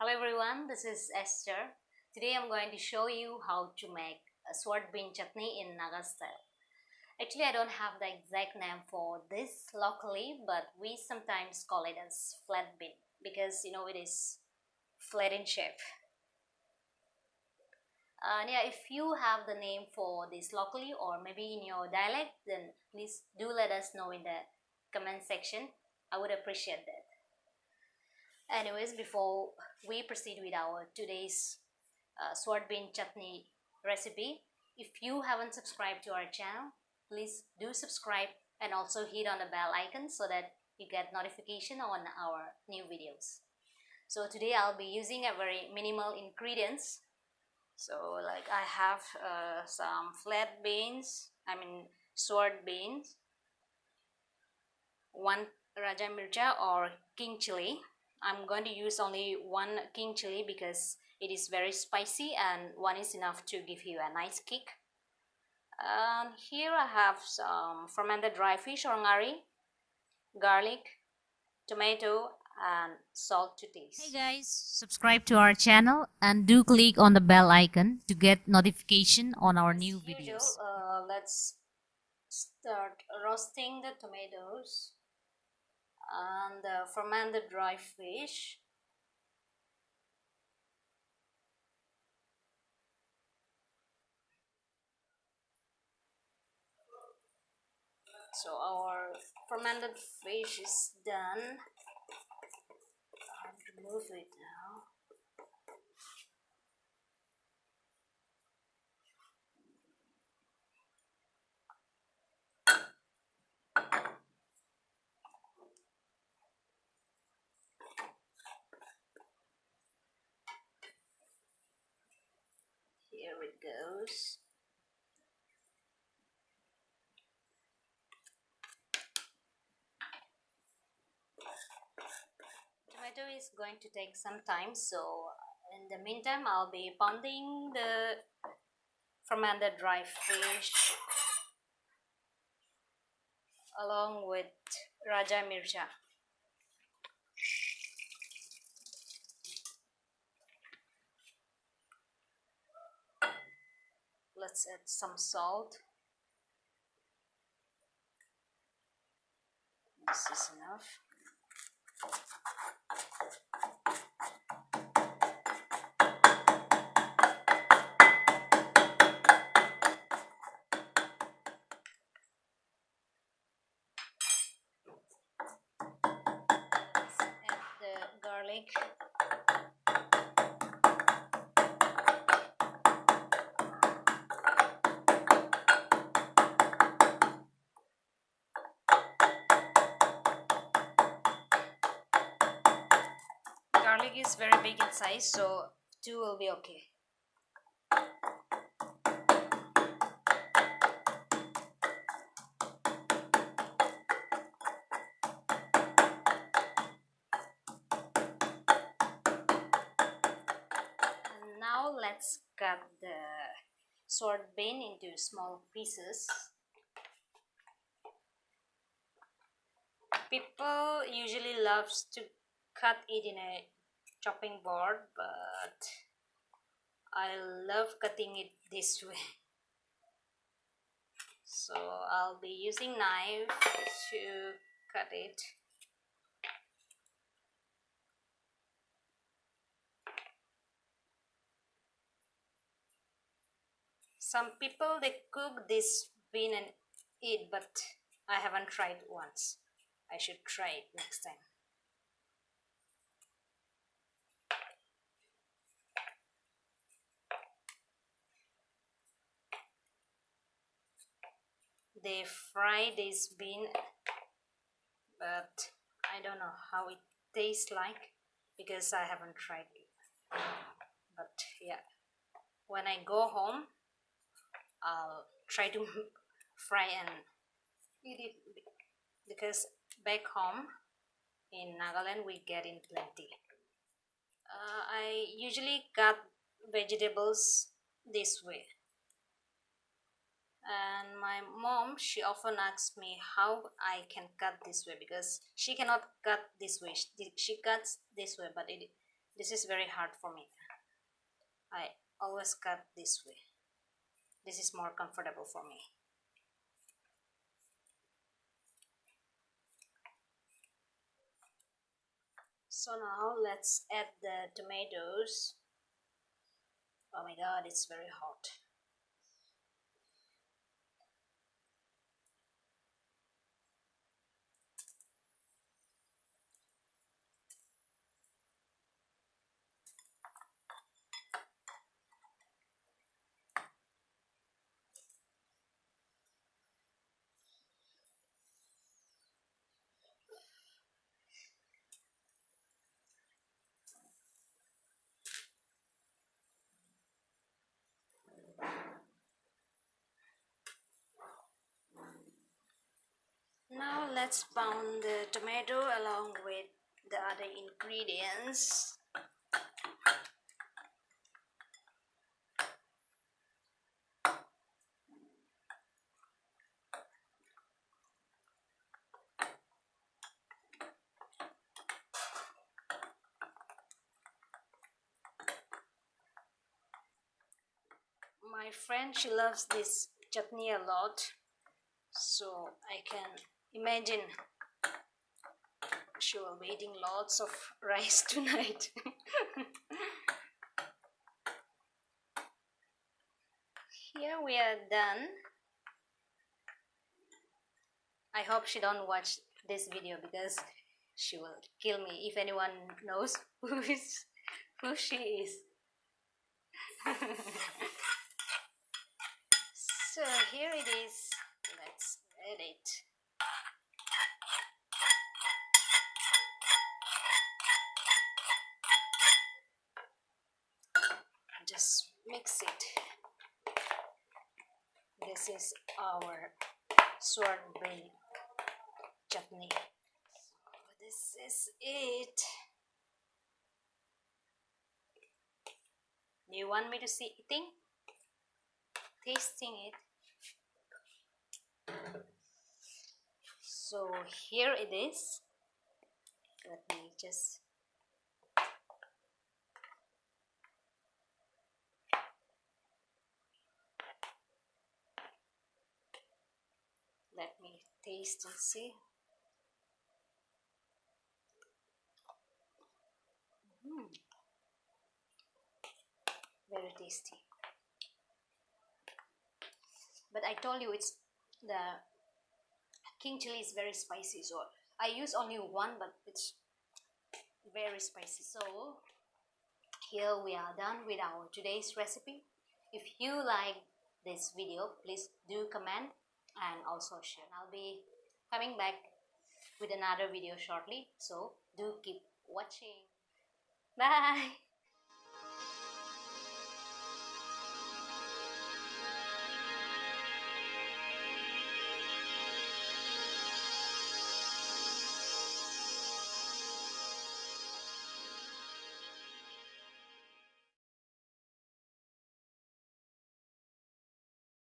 Hello everyone, this is Esther. Today I'm going to show you how to make a sword bean chutney in Naga style. Actually, I don't have the exact name for this locally, but we sometimes call it as flat bean because it is flat in shape. And yeah, if you have the name for this locally or maybe in your dialect, then please do let us know in the comment section. I would appreciate that. Anyways, before we proceed with our today's sword bean chutney recipe, if you haven't subscribed to our channel, please do subscribe and also hit on the bell icon so that you get notification on our new videos. So today I'll be using a very minimal ingredients. So like I have some flat beans, sword beans, one Raja Mircha or king chili. I'm going to use only one king chili because it is very spicy and one is enough to give you a nice kick. And here I have some fermented dry fish or ngari, garlic, tomato and salt to taste. Hey guys, subscribe to our channel and do click on the bell icon to get notification on our new videos. Let's start roasting the tomatoes and the fermented dry fish. So our fermented fish is done. I have to move it now. Here it goes. Tomato is going to take some time, so in the meantime I'll be pounding the fermented dry fish along with Raja Mircha. Let's add some salt. This is enough. Add the garlic. Garlic is very big in size, so 2 will be okay. And now let's cut the sword bean into small pieces. People usually loves to cut it in a chopping board, but I love cutting it this way. So I'll be using knife to cut it. Some people they cook this bean and eat, but I haven't tried once. I should try it next time. They fry this bean, but I don't know how it tastes like because I haven't tried it. But yeah, when I go home I'll try to fry and eat it because back home in Nagaland we get in plenty. I usually cut vegetables this way, and my mom she often asks me how I can cut this way because she cannot cut this way. She cuts this way, but This is very hard for me. I always cut this way. This is more comfortable for me. So now let's add the tomatoes. Oh my god, it's very hot. Now let's pound the tomato along with the other ingredients. My friend, she loves this chutney a lot, so I can imagine she will be eating lots of rice tonight. Here we are done. I hope she don't watch this video because she will kill me if anyone knows who she is. So here it is. Let's add it. Just mix it. This is our swordbrain chutney. So this is it. Do you want me to see eating? Tasting it. So here it is. Let me just taste and see. Very tasty. But I told you it's the king chili is very spicy, so I use only one, but it's very spicy. So here we are done with our today's recipe. If you like this video, please do comment and also share. I'll be coming back with another video shortly, so do keep watching. Bye.